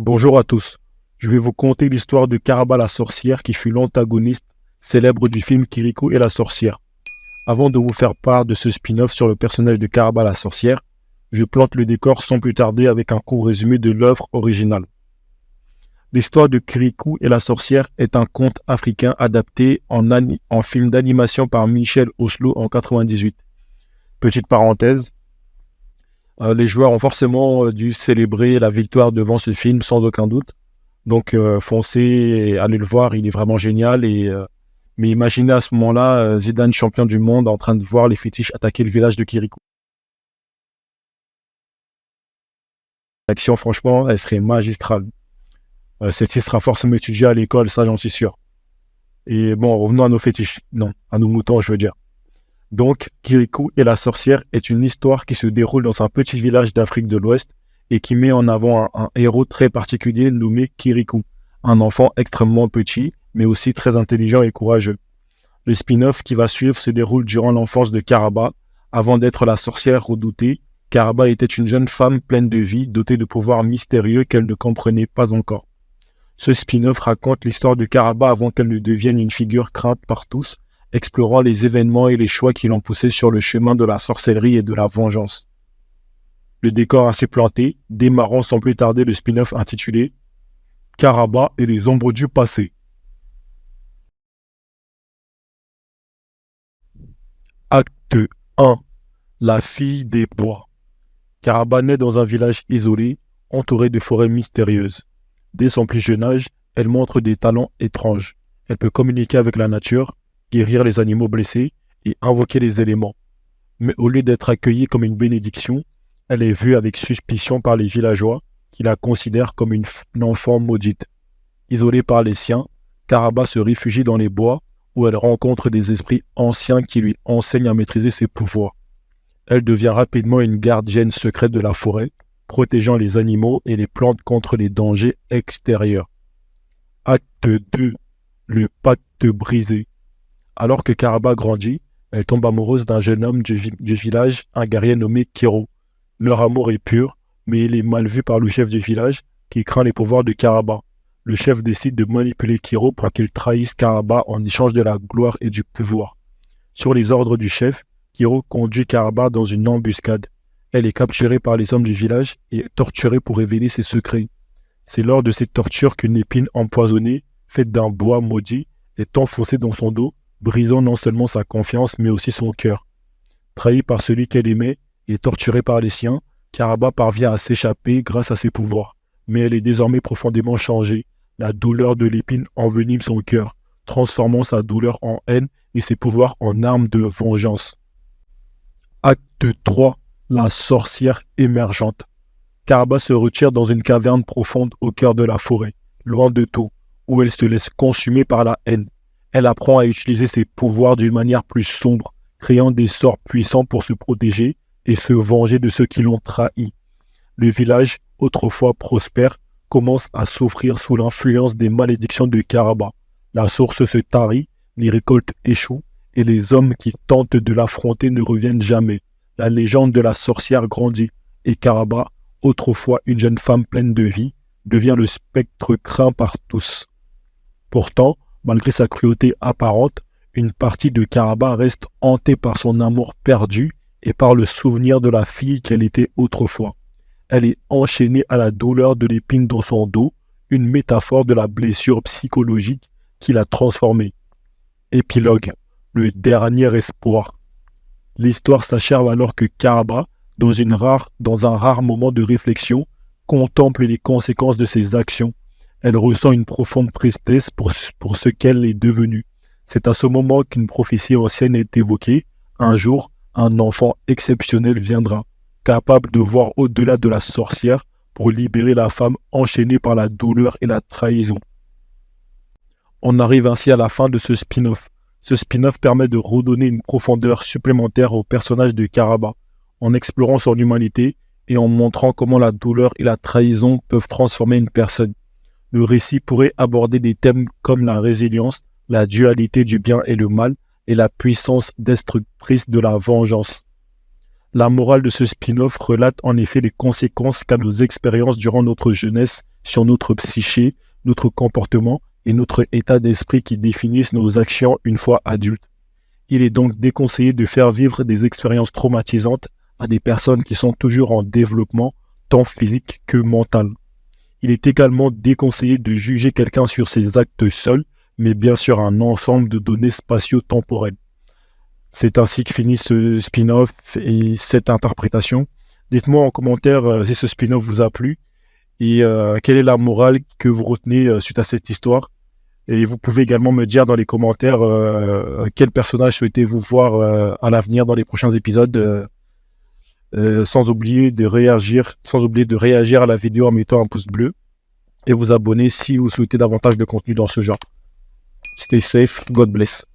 Bonjour à tous. Je vais vous conter l'histoire de Karaba la sorcière qui fut l'antagoniste célèbre du film Kirikou et la sorcière. Avant de vous faire part de ce spin-off sur le personnage de Karaba la sorcière, je plante le décor sans plus tarder avec un court résumé de l'œuvre originale. L'histoire de Kirikou et la sorcière est un conte africain adapté en film d'animation par Michel Oslo en 98. Petite parenthèse, les joueurs ont forcément dû célébrer la victoire devant ce film sans aucun doute. Donc foncez et allez le voir, il est vraiment génial. Mais imaginez à ce moment-là Zidane champion du monde en train de voir les fétiches attaquer le village de Kirikou. L'action franchement, elle serait magistrale. Celle-ci sera forcément étudiée à l'école, ça j'en suis sûr. Et bon, revenons à nos fétiches. Non, à nos moutons je veux dire. Donc, Kirikou et la sorcière est une histoire qui se déroule dans un petit village d'Afrique de l'Ouest et qui met en avant un héros très particulier nommé Kirikou, un enfant extrêmement petit, mais aussi très intelligent et courageux. Le spin-off qui va suivre se déroule durant l'enfance de Karaba. Avant d'être la sorcière redoutée, Karaba était une jeune femme pleine de vie, dotée de pouvoirs mystérieux qu'elle ne comprenait pas encore. Ce spin-off raconte l'histoire de Karaba avant qu'elle ne devienne une figure crainte par tous, explorant les événements et les choix qui l'ont poussé sur le chemin de la sorcellerie et de la vengeance. Le décor ainsi planté, démarrons sans plus tarder le spin-off intitulé Karaba et les ombres du passé. Acte 1. La fille des bois. Karaba naît dans un village isolé, entouré de forêts mystérieuses. Dès son plus jeune âge, elle montre des talents étranges. Elle peut communiquer avec la nature, guérir les animaux blessés et invoquer les éléments. Mais au lieu d'être accueillie comme une bénédiction, elle est vue avec suspicion par les villageois qui la considèrent comme une enfant maudite. Isolée par les siens, Karaba se réfugie dans les bois où elle rencontre des esprits anciens qui lui enseignent à maîtriser ses pouvoirs. Elle devient rapidement une gardienne secrète de la forêt, protégeant les animaux et les plantes contre les dangers extérieurs. Acte 2. Le pacte brisé. Alors que Karaba grandit, elle tombe amoureuse d'un jeune homme du village, un guerrier nommé Kiro. Leur amour est pur, mais il est mal vu par le chef du village, qui craint les pouvoirs de Karaba. Le chef décide de manipuler Kiro pour qu'il trahisse Karaba en échange de la gloire et du pouvoir. Sur les ordres du chef, Kiro conduit Karaba dans une embuscade. Elle est capturée par les hommes du village et torturée pour révéler ses secrets. C'est lors de cette torture qu'une épine empoisonnée, faite d'un bois maudit, est enfoncée dans son dos, brisant non seulement sa confiance mais aussi son cœur. Trahie par celui qu'elle aimait et torturée par les siens, Karaba parvient à s'échapper grâce à ses pouvoirs. Mais elle est désormais profondément changée. La douleur de l'épine envenime son cœur, transformant sa douleur en haine et ses pouvoirs en armes de vengeance. Acte 3. La sorcière émergente. Karaba se retire dans une caverne profonde au cœur de la forêt, loin de tout, où elle se laisse consumer par la haine. Elle apprend à utiliser ses pouvoirs d'une manière plus sombre, créant des sorts puissants pour se protéger et se venger de ceux qui l'ont trahi. Le village, autrefois prospère, commence à souffrir sous l'influence des malédictions de Karaba. La source se tarit, les récoltes échouent et les hommes qui tentent de l'affronter ne reviennent jamais. La légende de la sorcière grandit et Karaba, autrefois une jeune femme pleine de vie, devient le spectre craint par tous. Pourtant, malgré sa cruauté apparente, une partie de Karaba reste hantée par son amour perdu et par le souvenir de la fille qu'elle était autrefois. Elle est enchaînée à la douleur de l'épine dans son dos, une métaphore de la blessure psychologique qui l'a transformée. Épilogue, le dernier espoir. L'histoire s'achève alors que Karaba, dans un rare moment de réflexion, contemple les conséquences de ses actions. Elle ressent une profonde tristesse pour ce qu'elle est devenue. C'est à ce moment qu'une prophétie ancienne est évoquée. Un jour, un enfant exceptionnel viendra, capable de voir au-delà de la sorcière pour libérer la femme enchaînée par la douleur et la trahison. On arrive ainsi à la fin de ce spin-off. Ce spin-off permet de redonner une profondeur supplémentaire au personnage de Karaba, en explorant son humanité et en montrant comment la douleur et la trahison peuvent transformer une personne. Le récit pourrait aborder des thèmes comme la résilience, la dualité du bien et le mal, et la puissance destructrice de la vengeance. La morale de ce spin-off relate en effet les conséquences qu'a nos expériences durant notre jeunesse sur notre psyché, notre comportement et notre état d'esprit qui définissent nos actions une fois adultes. Il est donc déconseillé de faire vivre des expériences traumatisantes à des personnes qui sont toujours en développement, tant physique que mental. Il est également déconseillé de juger quelqu'un sur ses actes seuls, mais bien sur un ensemble de données spatio-temporelles. C'est ainsi que finit ce spin-off et cette interprétation. Dites-moi en commentaire si ce spin-off vous a plu et quelle est la morale que vous retenez suite à cette histoire. Et vous pouvez également me dire dans les commentaires quel personnage souhaitez-vous voir à l'avenir dans les prochains épisodes. Sans oublier de réagir à la vidéo en mettant un pouce bleu et vous abonner si vous souhaitez davantage de contenu dans ce genre. Stay safe, God bless.